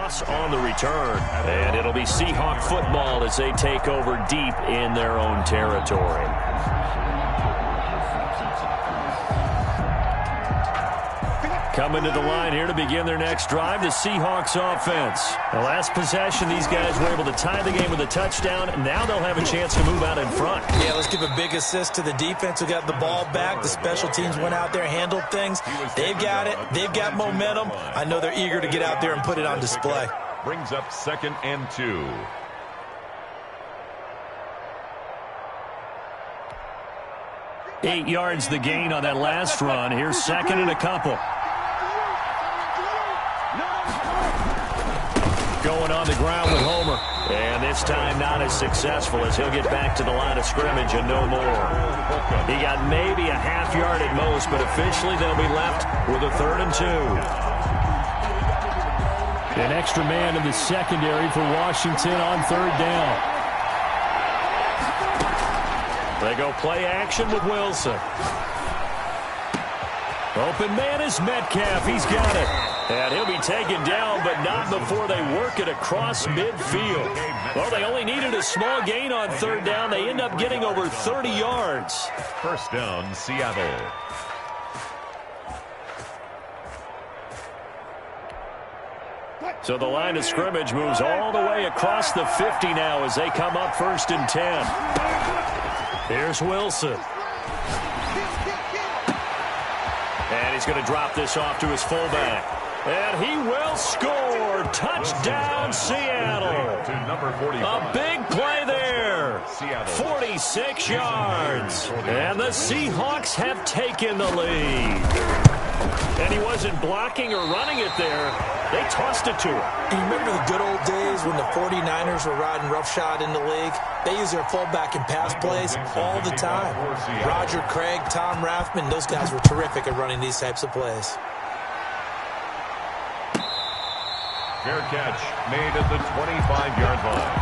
loss on the return. And it'll be Seahawk football as they take over deep in their own territory. Coming to the line here to begin their next drive, the Seahawks offense. The last possession, these guys were able to tie the game with a touchdown, and now they'll have a chance to move out in front. Yeah, let's give a big assist to the defense who got the ball back. The special teams went out there, handled things. They've got it. They've got momentum. I know they're eager to get out there and put it on display. Brings up 2nd and 2. Eight yards the gain on that last run. Here's 2nd and a couple. Going on the ground with Homer. And this time not as successful as he'll get back to the line of scrimmage and no more. He got maybe a half yard at most, but officially they'll be left with a 3rd and 2. An extra man in the secondary for Washington on 3rd down. They go play action with Wilson. Open man is Metcalf. He's got it. And he'll be taken down, but not before they work it across midfield. Well, they only needed a small gain on 3rd down. They end up getting over 30 yards. 1st down, Seattle. So the line of scrimmage moves all the way across the 50 now as they come up 1st and 10. Here's Wilson. And he's going to drop this off to his fullback. And he will score. Touchdown, Seattle. A big play there. 46 yards. And the Seahawks have taken the lead. And he wasn't blocking or running it there. They tossed it to him. You remember the good old days when the 49ers were riding roughshod in the league? They use their fullback in pass plays all the time. Roger Craig, Tom Rathman, those guys were terrific at running these types of plays. Fair catch made at the 25-yard line.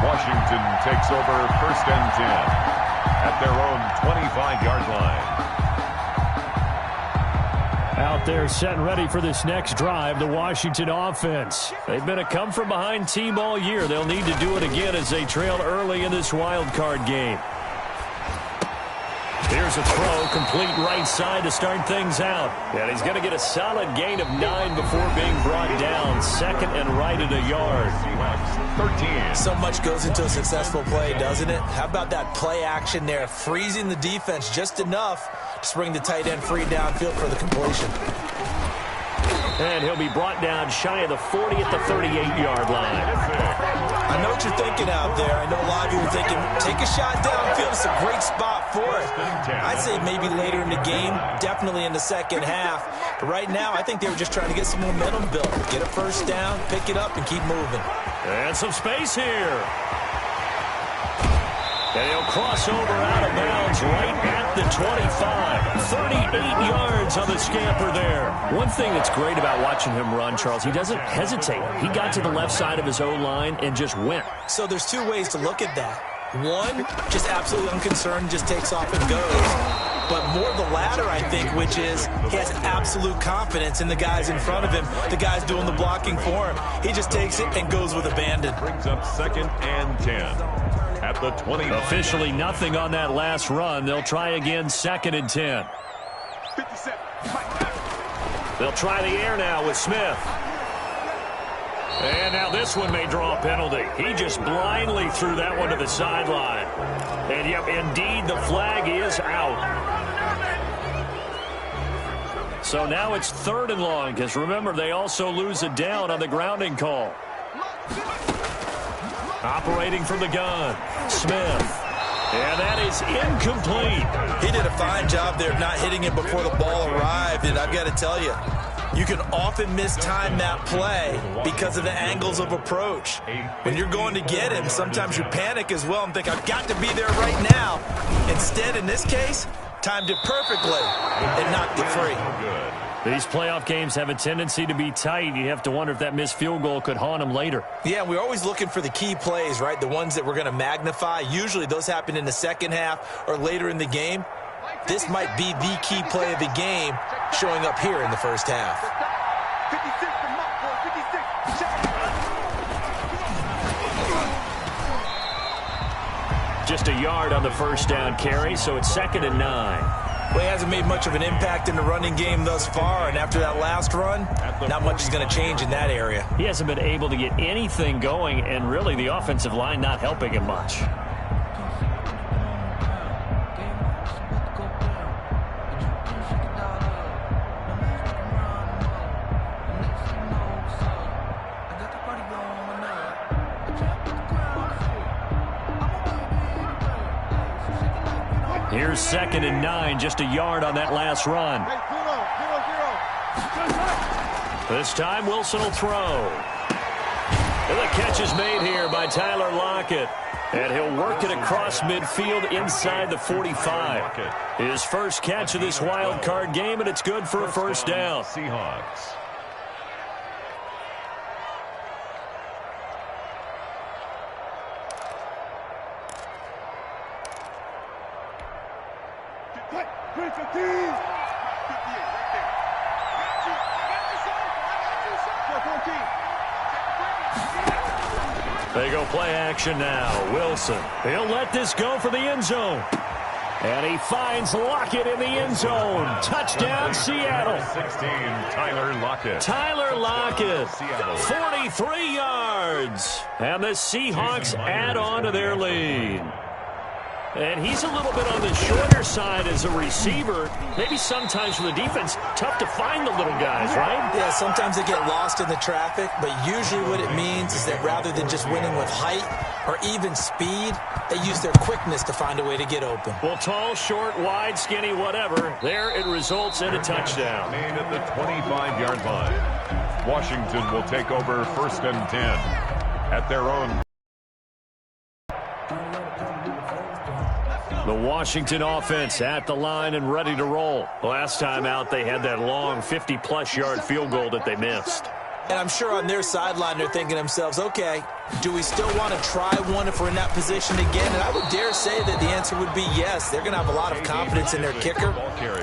Washington takes over 1st and 10 at their own 25-yard line. Out there set and ready for this next drive, the Washington offense. They've been a come-from-behind team all year. They'll need to do it again as they trail early in this wild card game. Here's a throw, complete right side to start things out. And he's going to get a solid gain of 9 before being brought down. 2nd and right at a yard. 13. So much goes into a successful play, doesn't it? How about that play action there, freezing the defense just enough to bring the tight end free downfield for the completion. And he'll be brought down shy of the 40 at the 38-yard line. I know what you're thinking out there. I know a lot of you are thinking, take a shot downfield. It's a great spot for it. I'd say maybe later in the game, definitely in the second half. But right now, I think they were just trying to get some momentum built. Get a 1st down, pick it up, and keep moving. And some space here. And he'll cross over out of bounds right at the 25. 38 yards on the scamper there. One thing that's great about watching him run, Charles, he doesn't hesitate. He got to the left side of his O-line and just went. So there's 2 ways to look at that. One, just absolutely unconcerned, just takes off and goes. But more the latter, I think, which is he has absolute confidence in the guys in front of him, the guys doing the blocking for him. He just takes it and goes with abandon. Brings up 2nd and 10. At the 20. Officially nothing on that last run. They'll try again 2nd and 10. They'll try the air now with Smith. And now this one may draw a penalty. He just blindly threw that one to the sideline. And yep, indeed the flag is out. So now it's 3rd and long because remember they also lose a down on the grounding call. Operating from the gun, Smith. And that is incomplete. He did a fine job there of not hitting it before the ball arrived. And I've got to tell you, you can often mistime that play because of the angles of approach. When you're going to get him, sometimes you panic as well and think, I've got to be there right now. Instead, in this case, timed it perfectly and knocked it free. These playoff games have a tendency to be tight. You have to wonder if that missed field goal could haunt them later. Yeah, we're always looking for the key plays, right? The ones that we're going to magnify. Usually those happen in the second half or later in the game. This might be the key play of the game showing up here in the first half. Just a yard on the first down carry, so it's 2nd and 9. Well, he hasn't made much of an impact in the running game thus far, and after that last run, not much is going to change in that area. He hasn't been able to get anything going, and really the offensive line not helping him much. Here's 2nd and 9, just a yard on that last run. This time Wilson will throw. And the catch is made here by Tyler Lockett. And he'll work it across midfield inside the 45. His first catch of this wild card game, and it's good for a first down. Seahawks. They go play action now. Wilson. He'll let this go for the end zone. And he finds Lockett in the end zone. Touchdown, Seattle. 16, Tyler Lockett. Tyler Lockett, 43 yards. And the Seahawks add on to their lead. And he's a little bit on the shorter side as a receiver. Maybe sometimes for the defense, tough to find the little guys, right? Yeah, sometimes they get lost in the traffic, but usually what it means is that rather than just winning with height or even speed, they use their quickness to find a way to get open. Well, tall, short, wide, skinny, whatever, there it results in a touchdown. Made at the 25-yard line. Washington will take over 1st and 10 at their own. The Washington offense at the line and ready to roll. Last time out, they had that long 50-plus yard field goal that they missed. And I'm sure on their sideline they're thinking to themselves, okay, do we still want to try one if we're in that position again? And I would dare say that the answer would be yes. They're going to have a lot of confidence in their kicker.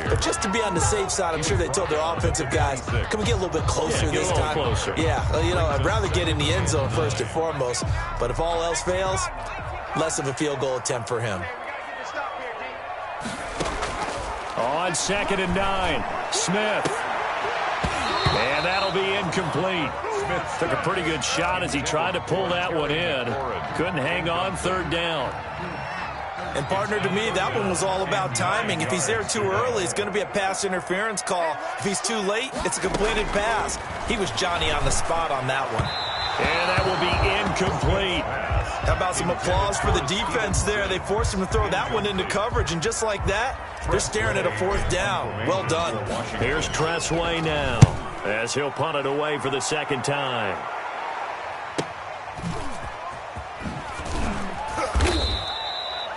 But just to be on the safe side, I'm sure they told their offensive guys, can we get a little bit closer this time? Closer. Yeah, well, you know, I'd rather get in the end zone first and foremost. But if all else fails, less of a field goal attempt for him. On 2nd and 9, Smith. And that'll be incomplete. Smith took a pretty good shot as he tried to pull that one in. Couldn't hang on 3rd down. And partner, to me, that one was all about timing. If he's there too early, it's going to be a pass interference call. If he's too late, it's a completed pass. He was Johnny on the spot on that one. And that will be incomplete. How about some applause for the defense there? They forced him to throw that one into coverage, and just like that, they're staring at a 4th down. Well done. Here's Tressway now as he'll punt it away for the 2nd time.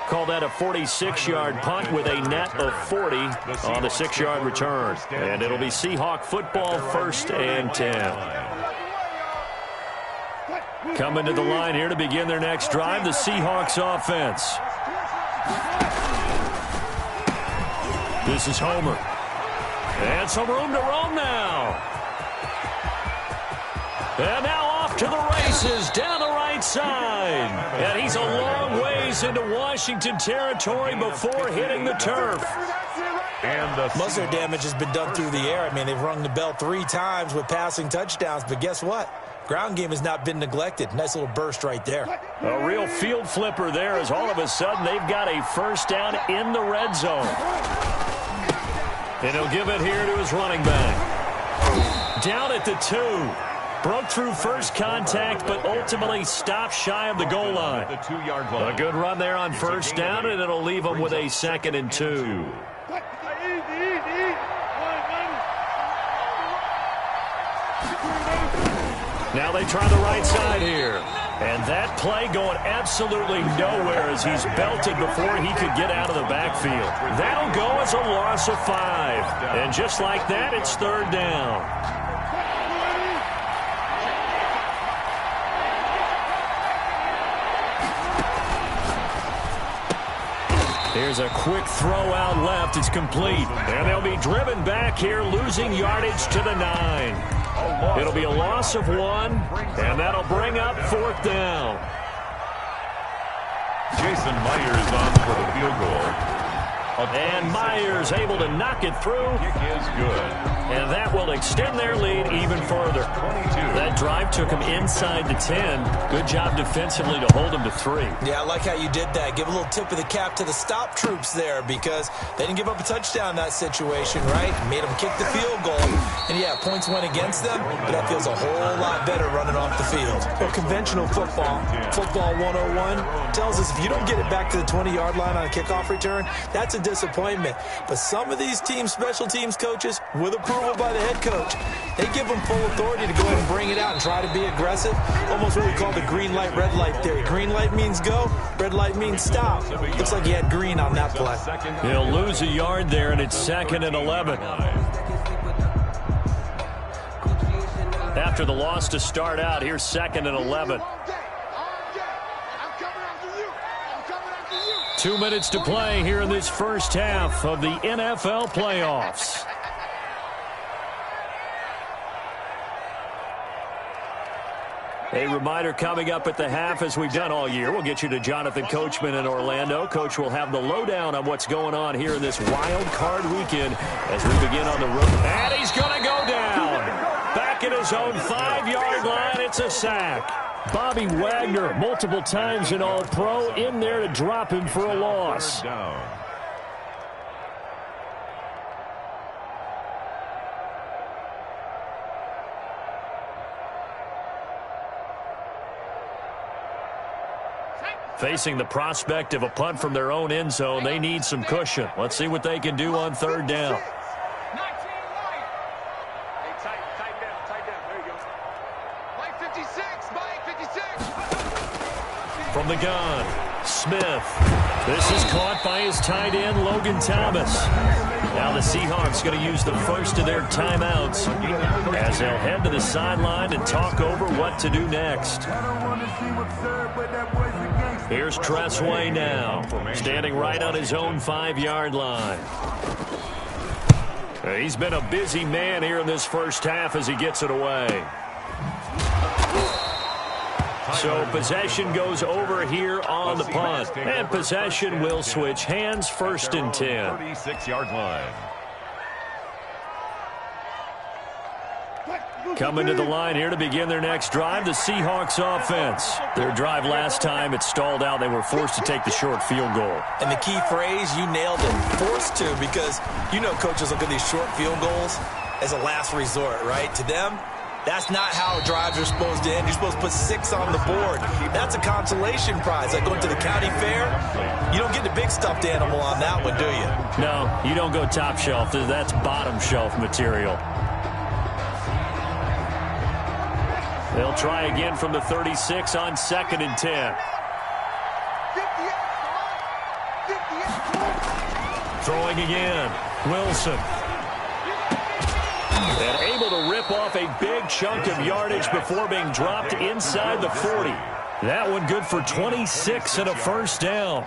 Call that a 46-yard punt with a net of 40 on the 6-yard return. And it'll be Seahawk football, 1st and 10. Coming to the line here to begin their next drive, the Seahawks offense. This is Homer. And some room to roam now. And now off to the races down the right side. And he's a long ways into Washington territory before hitting the turf. And the muscle damage has been done through the air. I mean, they've rung the bell 3 times with passing touchdowns, but guess what? Ground game has not been neglected. Nice little burst right there. A real field flipper there as all of a sudden they've got a first down in the red zone. And he'll give it here to his running back. Down at the 2. Broke through first contact, but ultimately stopped shy of the goal line. The 2-yard line. A good run there on first down, and it'll leave them with a 2nd and 2. Now they try the right side here. And that play going absolutely nowhere as he's belted before he could get out of the backfield. That'll go as a loss of 5. And just like that, it's 3rd down. Here's a quick throw out left. It's complete. And they'll be driven back here, losing yardage to the 9. It'll be a loss of 1, and that'll bring up 4th down. Jason Myers on for the field goal. And Myers able to knock it through. Kick is good. And that will extend their lead even further. 22. That drive took them inside the 10. Good job defensively to hold them to 3. Yeah, I like how you did that. Give a little tip of the cap to the stop troops there because they didn't give up a touchdown in that situation, right? Made them kick the field goal. And, yeah, points went against them, but that feels a whole lot better running off the field. Well, conventional football 101, tells us if you don't get it back to the 20-yard line on a kickoff return, that's a disappointment. But some of these team special teams coaches, with approval by the head coach, they give them full authority to go ahead and bring it out and try to be aggressive. Almost what we call the green light, red light theory. Green light means go, red light means stop. Looks like he had green on that play. He'll lose a yard there, and it's 2nd and 11. After the loss to start out, here's 2nd and 11. 2 minutes to play here in this first half of the NFL playoffs. A reminder coming up at the half, as we've done all year. We'll get you to Jonathan Coachman in Orlando. Coach will have the lowdown on what's going on here in this wild card weekend as we begin on the road. And he's going to go down. Back at his own 5-yard line, it's a sack. Bobby Wagner, multiple times in All-Pro, in there to drop him for a loss. Facing the prospect of a punt from their own end zone, they need some cushion. Let's see what they can do on 3rd down. From the gun, Smith. This is caught by his tight end, Logan Thomas. Now the Seahawks going to use the first of their timeouts as they'll head to the sideline and talk over what to do next. Here's Tressway now, standing right on his own 5-yard line. He's been a busy man here in this first half as he gets it away. So possession goes over here on the punt. And possession will switch hands, 1st and 10. 36-yard line. Coming to the line here to begin their next drive, the Seahawks offense. Their drive last time, it stalled out. They were forced to take the short field goal. And the key phrase, you nailed it, forced to, because you know coaches look at these short field goals as a last resort, right? To them, that's not how drives are supposed to end. You're supposed to put 6 on the board. That's a consolation prize. Like going to the county fair, you don't get the big stuffed animal on that one, do you? No, you don't go top shelf. That's bottom shelf material. They'll try again from the 36 on 2nd and 10. Throwing again, Wilson. And able to rip off a big chunk of yardage before being dropped inside the 40. That one good for 26 and a 1st down.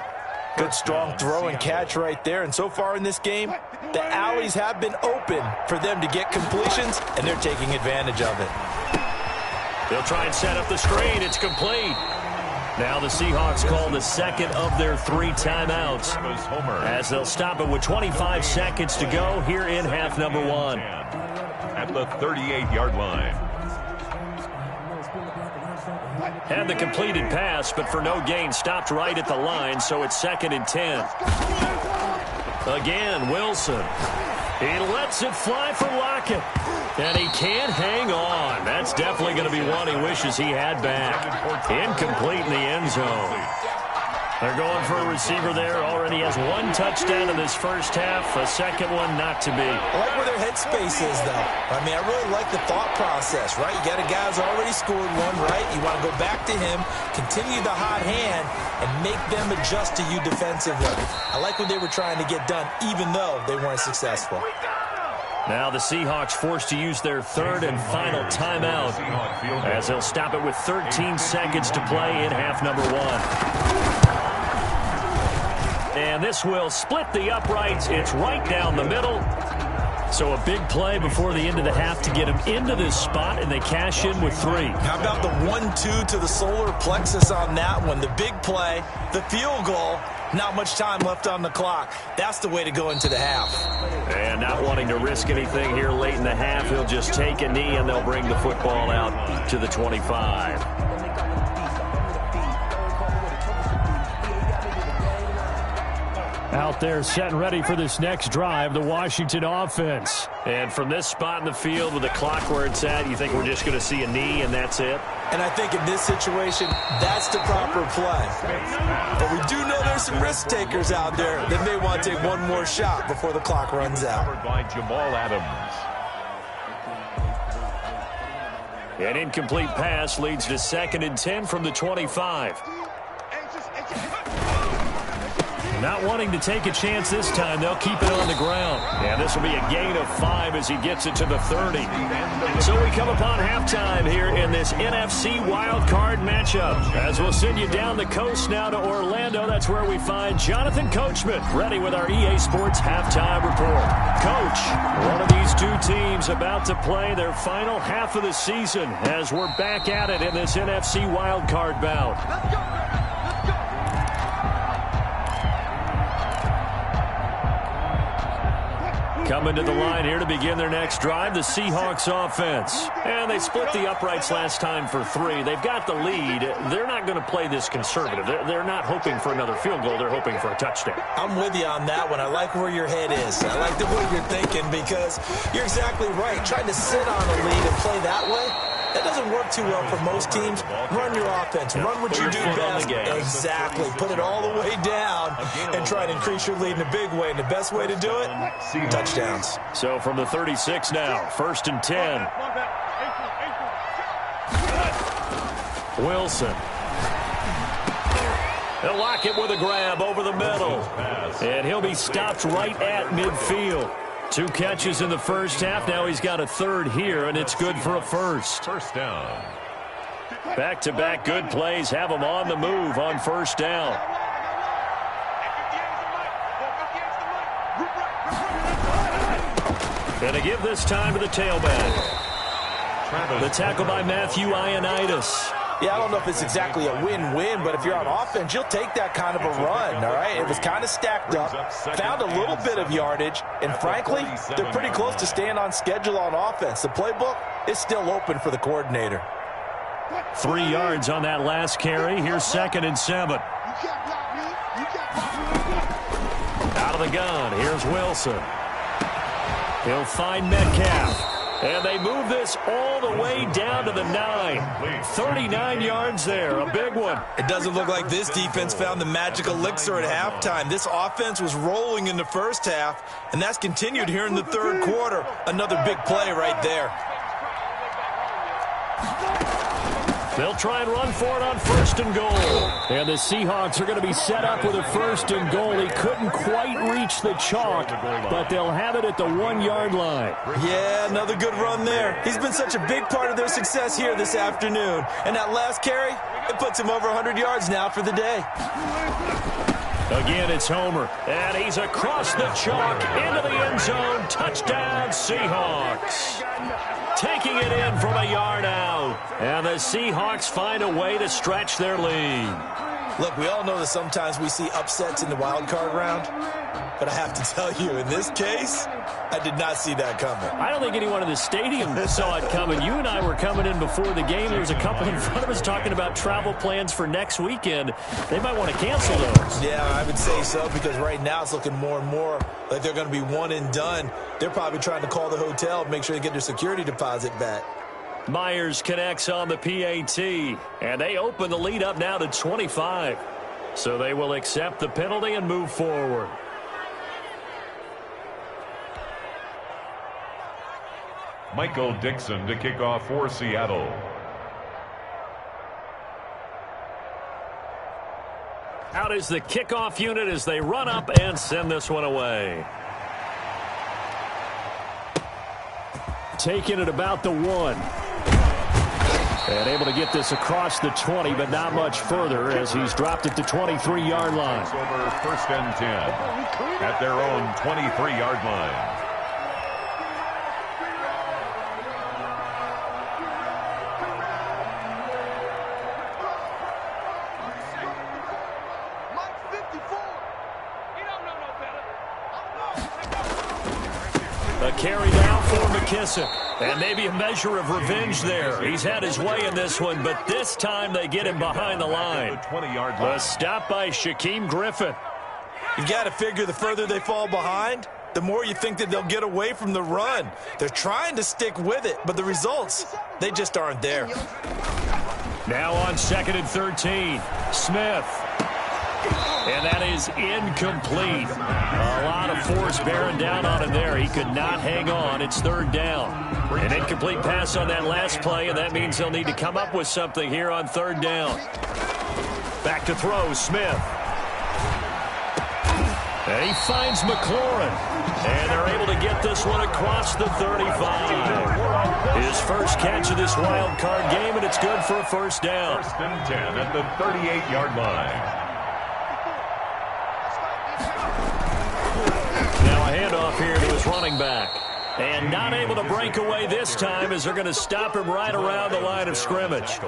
Good strong throw and catch right there. And so far in this game, the alleys have been open for them to get completions, and they're taking advantage of it. They'll try and set up the screen. It's complete. Now the Seahawks call the 2nd of their 3 timeouts as they'll stop it with 25 seconds to go here in half number 1. At the 38-yard line. Had the completed pass, but for no gain, stopped right at the line, so it's 2nd and 10. Again, Wilson. He lets it fly for Lockett. And he can't hang on. That's definitely going to be one he wishes he had back. Incomplete in the end zone. They're going for a receiver there. Already has 1 touchdown in this first half. A second one not to be. I like where their headspace is, though. I mean, I really like the thought process, right? You got a guy who's already scored one, right? You want to go back to him, continue the hot hand, and make them adjust to you defensively. I like what they were trying to get done, even though they weren't successful. Now the Seahawks forced to use their 3rd and final timeout as they'll stop it with 13 seconds to play in half number 1. And this will split the uprights. It's right down the middle. So a big play before the end of the half to get him into this spot, and they cash in with 3. How about the 1-2 to the solar plexus on that one? The big play, the field goal, not much time left on the clock. That's the way to go into the half. And not wanting to risk anything here late in the half, he'll just take a knee, and they'll bring the football out to the 25. Out there set and ready for this next drive, the Washington offense. And from this spot in the field with the clock where it's at, you think we're just going to see a knee and that's it? And I think in this situation, that's the proper play. But we do know there's some risk takers out there that may want to take one more shot before the clock runs out. By Jamal Adams. An incomplete pass leads to 2nd and 10 from the 25. Not wanting to take a chance this time, they'll keep it on the ground. And this will be a gain of 5 as he gets it to the 30. So we come upon halftime here in this NFC wildcard matchup. As we'll send you down the coast now to Orlando, that's where we find Jonathan Coachman, ready with our EA Sports halftime report. Coach, one of these two teams about to play their final half of the season as we're back at it in this NFC wildcard bout. Coming to the line here to begin their next drive, the Seahawks offense. And they split the uprights last time for 3. They've got the lead. They're not going to play this conservative. They're not hoping for another field goal. They're hoping for a touchdown. I'm with you on that one. I like where your head is. I like the way you're thinking because you're exactly right. Trying to sit on a lead and play that way, that doesn't work too well for most teams. Run your offense. Run what you do best. Exactly. Put it all the way down and try to increase your lead in a big way. And the best way to do it, touchdowns. So from the 36 now, 1st and 10. Wilson. They'll lock it with a grab over the middle. And he'll be stopped right at midfield. 2 catches in the first half. Now he's got a 3rd here, and it's good for a 1st. First down. Back-to-back good plays have him on the move on 1st down. And to give this time to the tailback. The tackle by Matthew Ioannidis. Yeah, I don't know if it's exactly a win-win, but if you're on offense, you'll take that kind of a run, all right? It was kind of stacked up, found a little bit of yardage, and frankly, they're pretty close to staying on schedule on offense. The playbook is still open for the coordinator. 3 yards on that last carry. Here's 2nd and 7. Out of the gun, here's Wilson. He'll find Metcalf. And they move this all the way down to the 9. 39 yards there, a big one. It doesn't look like this defense found the magic elixir at halftime. This offense was rolling in the first half, and that's continued here in the 3rd quarter. Another big play right there. They'll try and run for it on 1st and goal. And the Seahawks are going to be set up with a 1st and goal. He couldn't quite reach the chalk, but they'll have it at the 1-yard line. Yeah, another good run there. He's been such a big part of their success here this afternoon. And that last carry, it puts him over 100 yards now for the day. Again, it's Homer. And he's across the chalk into the end zone. Touchdown, Seahawks. Taking it in from a yard out. And the Seahawks find a way to stretch their lead. Look, we all know that sometimes we see upsets in the wild card round. But I have to tell you, in this case, I did not see that coming. I don't think anyone in the stadium saw it coming. You and I were coming in before the game. There was a couple in front of us talking about travel plans for next weekend. They might want to cancel those. Yeah, I would say so, because right now it's looking more and more like they're going to be one and done. They're probably trying to call the hotel and make sure they get their security deposit back. Myers connects on the PAT, and they open the lead up now to 25. So they will accept the penalty and move forward. Michael Dixon to kick off for Seattle. Out is the kickoff unit as they run up and send this one away. Taking it about the 1. And able to get this across the 20, but not much further as he's dropped it to 23-yard line. It's over 1st and 10 at their own 23-yard line. carry now for McKissick. And maybe a measure of revenge there. He's had his way in this one, but this time they get him behind the line. A stop by Shaquem Griffin. You've got to figure the further they fall behind, the more you think that they'll get away from the run. They're trying to stick with it, but the results, they just aren't there. Now on 2nd and 13, Smith. And that is incomplete. A lot of force bearing down on him there. He could not hang on. It's 3rd down. An incomplete pass on that last play, and that means they'll need to come up with something here on 3rd down. Back to throw, Smith. And he finds McLaurin. And they're able to get this one across the 35. His first catch of this wild card game, and it's good for a 1st down. 1st and 10 at the 38-yard line. Now a handoff here to his running back. And not able to break away this time as they're going to stop him right around the line of scrimmage.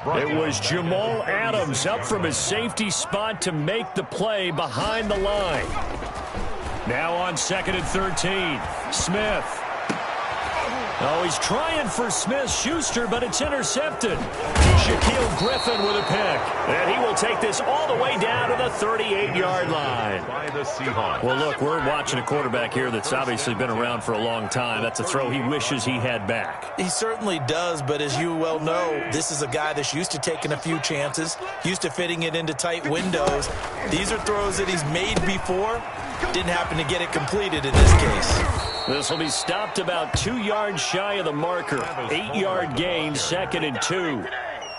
It was Jamal Adams up from his safety spot to make the play behind the line. Now on 2nd and 13, Smith. Oh, he's trying for Smith-Schuster, but it's intercepted. Shaquem Griffin with a pick. And he will take this all the way down to the 38-yard line. Well, look, we're watching a quarterback here that's obviously been around for a long time. That's a throw he wishes he had back. He certainly does, but as you well know, this is a guy that's used to taking a few chances, used to fitting it into tight windows. These are throws that he's made before. Didn't happen to get it completed in this case. This will be stopped about 2 yards shy of the marker. 8-yard gain, 2nd and 2.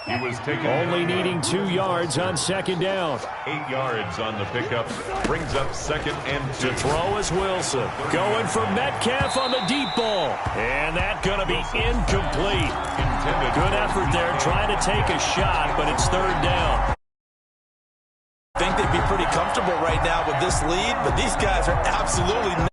He was taken only needing 2 yards on 2nd down. 8 yards on the pickup. Brings up 2nd and 2. To throw is Wilson. Going for Metcalf on the deep ball. And that's going to be incomplete. Good effort there trying to take a shot, but it's 3rd down. I think they'd be pretty comfortable right now with this lead, but these guys are absolutely